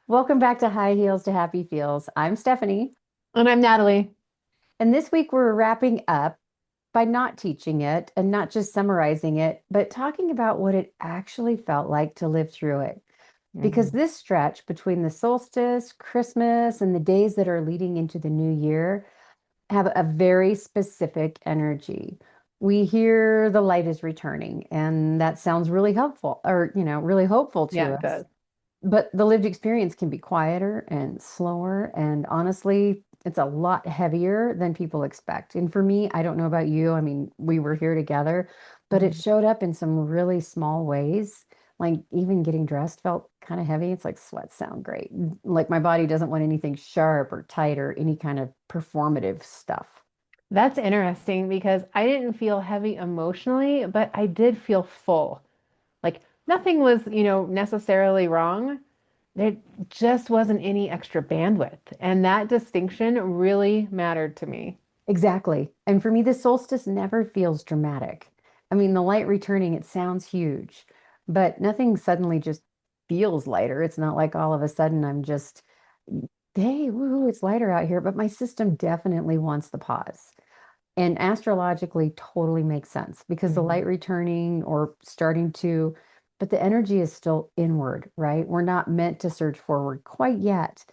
Welcome back to High Heels to Happy Feels. I'm Stephanie, And I'm Natalie. and this week we're wrapping up by not teaching it and not just summarizing it, but talking about what it actually felt like to live through it. Because Mhm. this stretch between the solstice, Christmas, and the days that are leading into the new year have a very specific energy. We hear the light is returning, and that sounds really helpful or, really hopeful Yeah, to it us. does. But the lived experience can be quieter and slower. And honestly, it's a lot heavier than people expect. And for me, I don't know about you. I mean, we were here together, but it Mhm. showed up in some really small ways. Like even getting dressed felt kind of heavy. It's like sweats sound great. Like my body doesn't want anything sharp or tight or any kind of performative stuff. That's interesting because I didn't feel heavy emotionally, but I did feel full. Like nothing was, necessarily wrong. There just wasn't any extra bandwidth. And that distinction really mattered to me. Exactly. And for me, the solstice never feels dramatic. I mean, the light returning, it sounds huge, but nothing suddenly just feels lighter. It's not like all of a sudden I'm just, hey, woo, it's lighter out here. But my system definitely wants the pause. And astrologically, totally makes sense because the Mhm. light returning or starting to, but the energy is still inward, right? We're not meant to surge forward quite yet.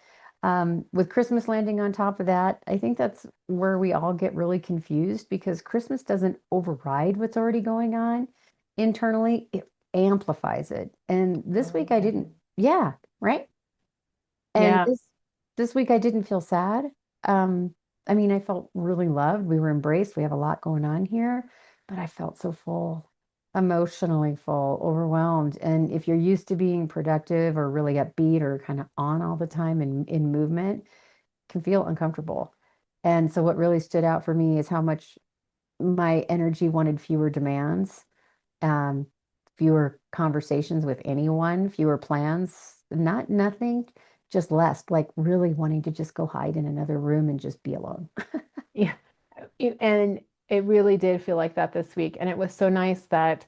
With Christmas landing on top of that, I think that's where we all get really confused because Christmas doesn't override what's already going on internally, it amplifies it. And this week I didn't, Oh. yeah, right? And Yeah. this week I didn't feel sad. I mean, I felt really loved. We were embraced. We have a lot going on here, but I felt so full, emotionally full, overwhelmed. And if you're used to being productive or really upbeat or kind of on all the time and in movement, can feel uncomfortable. And so what really stood out for me is how much my energy wanted fewer demands, um, fewer conversations with anyone, fewer plans, not nothing, just less, like really wanting to just go hide in another room and just be alone. Yeah. And it really did feel like that this week. And it was so nice that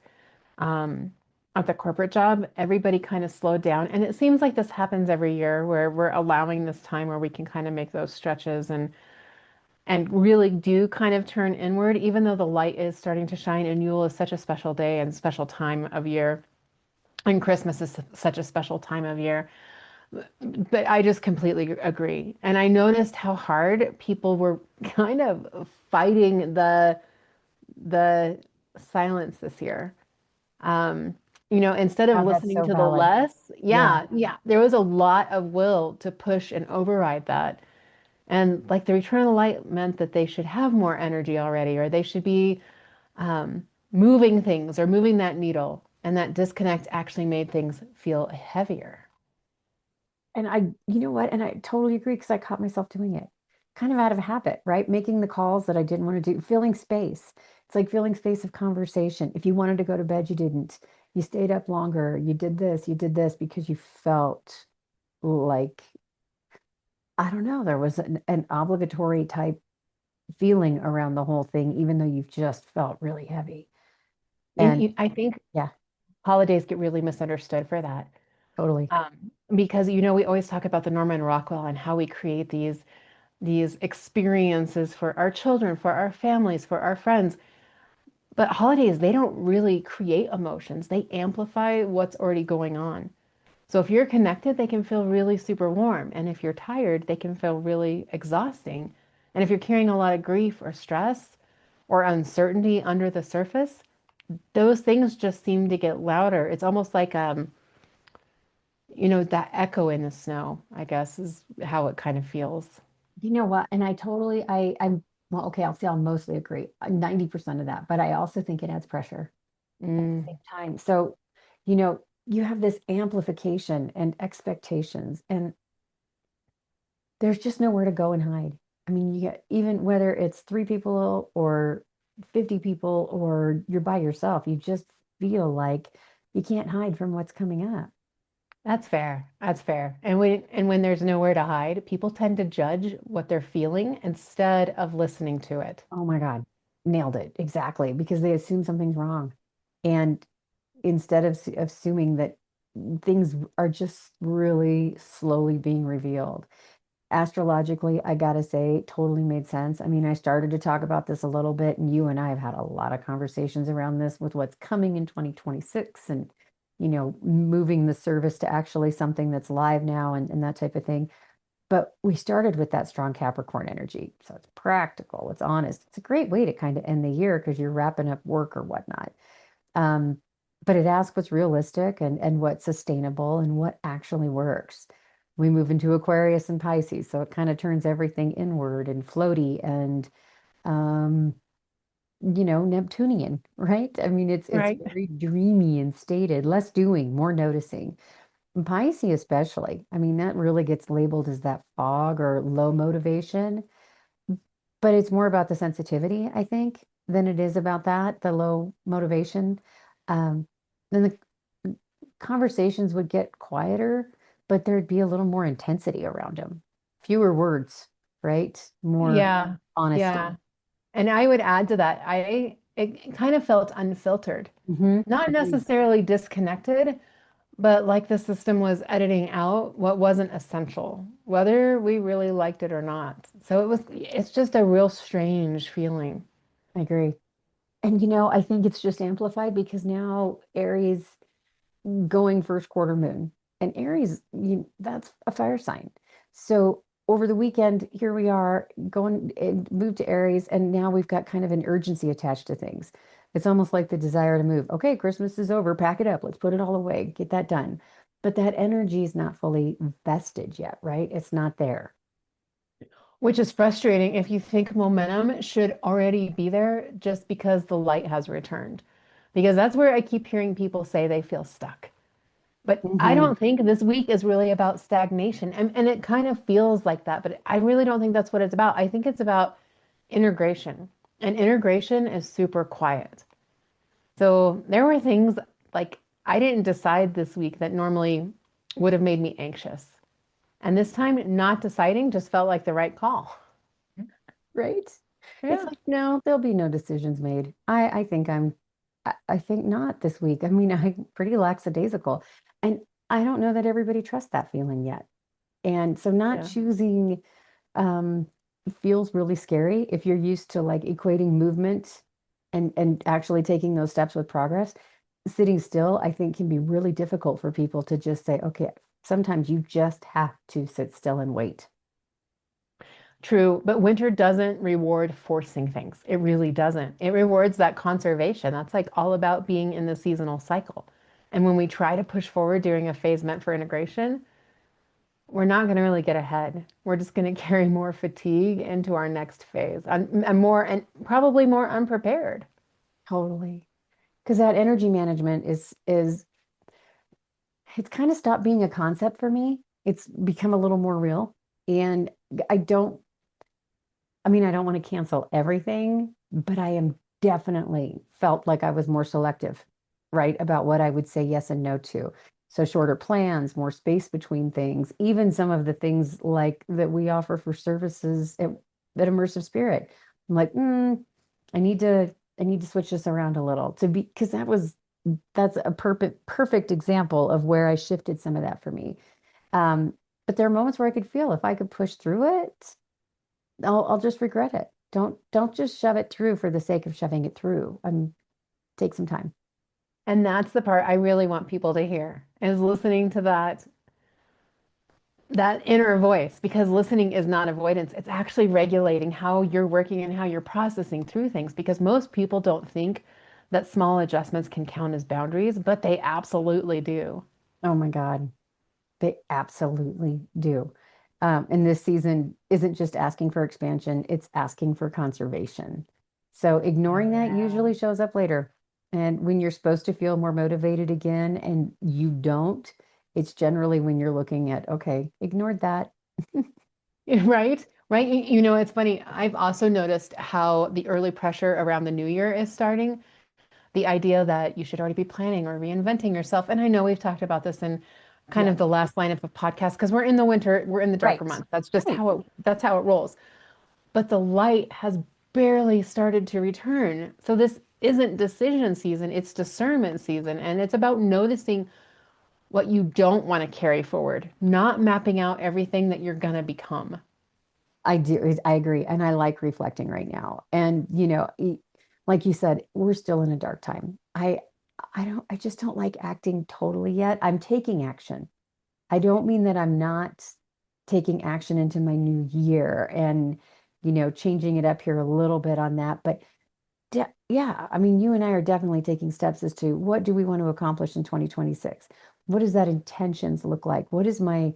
um, at the corporate job, everybody kind of slowed down. And it seems like this happens every year where we're allowing this time where we can kind of make those stretches and really do kind of turn inward, even though the light is starting to shine. And Yule is such a special day and special time of year. And Christmas is such a special time of year. But I just completely agree. And I noticed how hard people were kind of fighting the silence this year. Um, instead of Oh, that's listening so to the valid. less, Yeah. yeah, there was a lot of will to push and override that. And like the return of the light meant that they should have more energy already, or they should be moving things or moving that needle. And that disconnect actually made things feel heavier. And you know what? And I totally agree because I caught myself doing it kind of out of habit, right? Making the calls that I didn't want to do, filling space. It's like filling space of conversation. If you wanted to go to bed, you didn't. You stayed up longer. You did this because you felt like, I don't know, there was an obligatory type feeling around the whole thing, even though you've just felt really heavy. And I think yeah, holidays get really misunderstood for that. totally. Because we always talk about the Norman Rockwell and how we create these experiences for our children, for our families, for our friends. But holidays, they don't really create emotions. They amplify what's already going on. So if you're connected, they can feel really super warm. And if you're tired, they can feel really exhausting. And if you're carrying a lot of grief or stress or uncertainty under the surface, those things just seem to get louder. It's almost like that echo in the snow, I guess, is how it kind of feels. You know what? And well, okay, I'll say I'll mostly agree, 90% of that, but I also think it adds pressure at the Mm. same time. So, you have this amplification and expectations, and there's just nowhere to go and hide. I mean, you get even whether it's three people or 50 people or you're by yourself, you just feel like you can't hide from what's coming up. That's fair. That's fair. And when there's nowhere to hide, people tend to judge what they're feeling instead of listening to it. Oh my God, nailed it. Exactly. Because they assume something's wrong. And instead of assuming that things are just really slowly being revealed. Astrologically, I gotta say, totally made sense. I mean, I started to talk about this a little bit, and you and I have had a lot of conversations around this with what's coming in 2026 and, moving the service to actually something that's live now and that type of thing. But we started with that strong Capricorn energy. So it's practical, it's honest. It's a great way to kind of end the year because you're wrapping up work or whatnot. Um, but it asks what's realistic and what's sustainable and what actually works. We move into Aquarius and Pisces, so it kind of turns everything inward and floaty and um, Neptunian, right? I mean, it's Right. very dreamy and stated, less doing, more noticing. And Pisces especially. I mean, that really gets labeled as that fog or low motivation, but it's more about the sensitivity, I think, than it is about that, the low motivation. Um, then the conversations would get quieter, but there'd be a little more intensity around them. Fewer words, right? More Yeah. honesty. Yeah. And I would add to that, it kind of felt unfiltered, not Agreed. necessarily disconnected, but like the system was editing out what wasn't essential, whether we really liked it or not. So it's just a real strange feeling. I agree. And I think it's just amplified because now Aries going first quarter moon. And Aries, that's a fire sign. So over the weekend, here we are going and moved to Aries, and now we've got kind of an urgency attached to things. It's almost like the desire to move. Okay, Christmas is over, pack it up, let's put it all away, get that done. But that energy is not fully vested yet, right? It's not there. Which is frustrating if you think momentum should already be there just because the light has returned. Because that's where I keep hearing people say they feel stuck. But I Hmm. don't think this week is really about stagnation. And it kind of feels like that, but I really don't think that's what it's about. I think it's about integration. And integration is super quiet. So there were things like I didn't decide this week that normally would have made me anxious. And this time, not deciding just felt like the right call. Right? It's Yeah. like, no, there'll be no decisions made. I think not this week. I mean, I'm pretty lackadaisical. And I don't know that everybody trusts that feeling yet. And so not Yeah. choosing um feels really scary if you're used to like equating movement and actually taking those steps with progress. Sitting still, I think, can be really difficult for people to just say, okay, sometimes you just have to sit still and wait. True, but winter doesn't reward forcing things. It really doesn't. It rewards that conservation. That's like all about being in the seasonal cycle. And when we try to push forward during a phase meant for integration, we're not going to really get ahead. We're just going to carry more fatigue into our next phase and more and probably more unprepared. Totally. Because that energy management is it's kind of stopped being a concept for me. It's become a little more real. And I don't, I mean, I don't want to cancel everything, but I am definitely felt like I was more selective, right, about what I would say yes and no to. So shorter plans, more space between things, even some of the things like that we offer for services at Immersive Spirit. I'm like, I need to switch this around a little to be because that's a perfect example of where I shifted some of that for me. Um, but there are moments where I could feel if I could push through it, I'll just regret it. Don't just shove it through for the sake of shoving it through. Take some time. And that's the part I really want people to hear is listening to that inner voice because listening is not avoidance. It's actually regulating how you're working and how you're processing through things because most people don't think that small adjustments can count as boundaries, but they absolutely do. Oh my God, they absolutely do. And this season isn't just asking for expansion, it's asking for conservation. So ignoring that Yeah. usually shows up later. And when you're supposed to feel more motivated again and you don't, it's generally when you're looking at, okay, ignored that. Right? Right? It's funny. I've also noticed how the early pressure around the new year is starting. The idea that you should already be planning or reinventing yourself. And I know we've talked about this in kind Yeah. of the last lineup of podcasts because we're in the winter, we're in the darker Right. months. Right. That's how it rolls. But the light has barely started to return. So this isn't decision season, it's discernment season. And it's about noticing what you don't want to carry forward, not mapping out everything that you're going to become. I do. I agree. And I like reflecting right now. And, like you said, we're still in a dark time. I just don't like acting totally yet. I'm taking action. I don't mean that I'm not taking action into my new year and, changing it up here a little bit on that. But yeah, I mean, you and I are definitely taking steps as to what do we want to accomplish in 2026? What does that intentions look like? What does my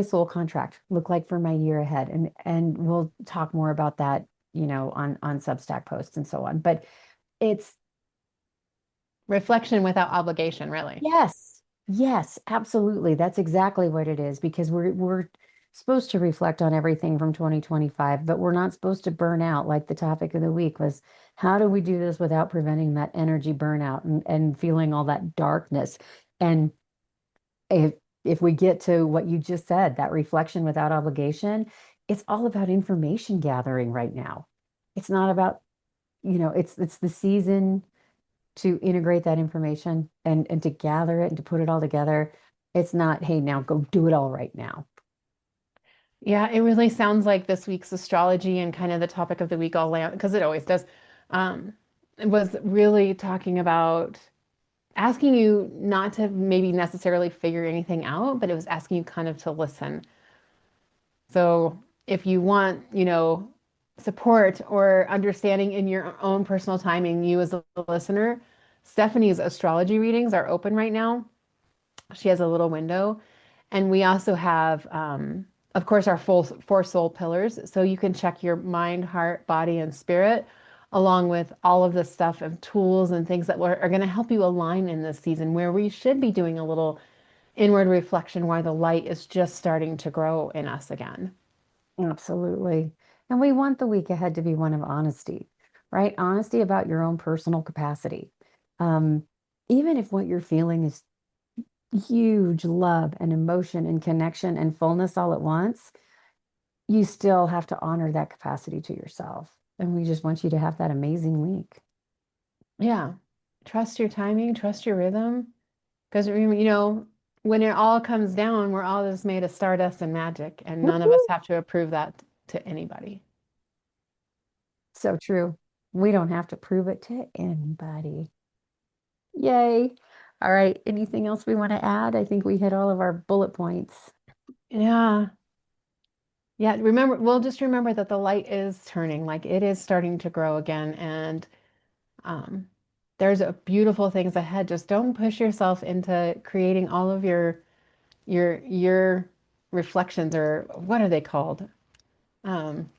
soul contract look like for my year ahead? And we'll talk more about that, on Substack posts and so on. But it's Reflection without obligation, really. yes, yes, absolutely. That's exactly what it is because we're supposed to reflect on everything from 2025, but we're not supposed to burn out. Like the topic of the week was, how do we do this without preventing that energy burnout and feeling all that darkness? And if if we get to what you just said, that reflection without obligation, it's all about information gathering right now. It's not about, it's the season to integrate that information and to gather it and to put it all together. It's not, hey, now go do it all right now. Yeah, it really sounds like this week's astrology and kind of the topic of the week all land because it always does. Um, it was really talking about asking you not to maybe necessarily figure anything out, but it was asking you kind of to listen. So if you want, support or understanding in your own personal timing, you as a listener, Stephanie's astrology readings are open right now. She has a little window. And we also have, of course, our full four soul pillars. So you can check your mind, heart, body, and spirit, along with all of the stuff and tools and things that are going to help you align in this season where we should be doing a little inward reflection while the light is just starting to grow in us again. Absolutely. And we want the week ahead to be one of honesty, right? Honesty about your own personal capacity. Um, Even if what you're feeling is huge love and emotion and connection and fullness all at once, you still have to honor that capacity to yourself. And we just want you to have that amazing week. Yeah. Trust your timing, trust your rhythm. Because, when it all comes down, we're all just made of stardust and magic, and none of us Woo-hoo. have to approve that to anybody. So true. We don't have to prove it to anybody. Yay. All right. Anything else we want to add? I think we hit all of our bullet points. Yeah. Yeah. We'll just remember that the light is turning, like it is starting to grow again. And um, there's a beautiful things ahead. Just don't push yourself into creating all of your reflections, or what are they called? Um,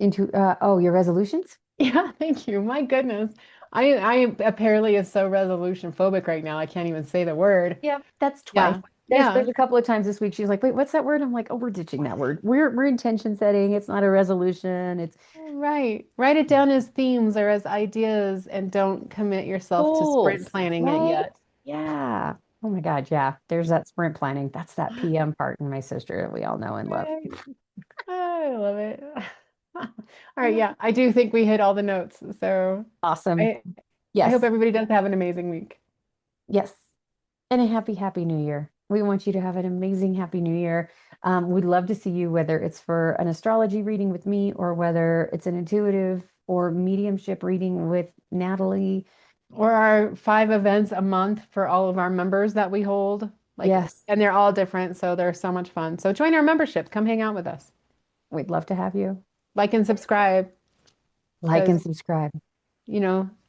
Into your resolutions? Yeah, thank you. My goodness. I apparently is so resolution phobic right now. I can't even say the word. Yeah, that's twice. Yeah. There's Yeah. a couple of times this week she's like, "Wait, what's that word?" I'm like, "Oh, we're ditching that word. We're intention setting. It's not a resolution. It's Right. Write it down as themes or as ideas and don't commit yourself to sprint goals, planning it right? yet. Yeah. Oh my God, yeah. There's that sprint planning. That's that PM part in my sister that we all know and love. Right. I love it. All right, yeah, I do think we hit all the notes. So Awesome. I I hope Yes. everybody does have an amazing week. Yes. And a happy, happy new year. We want you to have an amazing, happy new year. We'd love to see you, whether it's for an astrology reading with me or whether it's an intuitive or mediumship reading with Natalie. Or our 5 events a month for all of our members that we hold. Like, Yes, and they're all different, so they're so much fun. So join our membership. Come hang out with us. we'd love to have you. Like and subscribe Like because, and subscribe.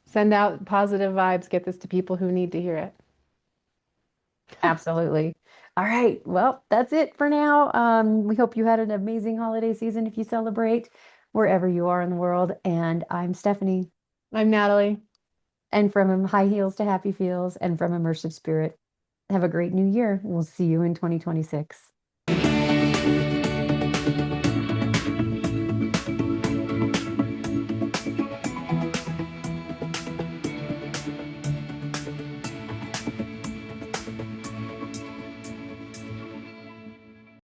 send out positive vibes. Get this to people who need to hear it. Absolutely. All right. Well, that's it for now. We hope you had an amazing holiday season if you celebrate wherever you are in the world. And I'm Stephanie. I'm Natalie. And from high heels to happy feels and from immersive spirit, have a great new year. We'll see you in 2026.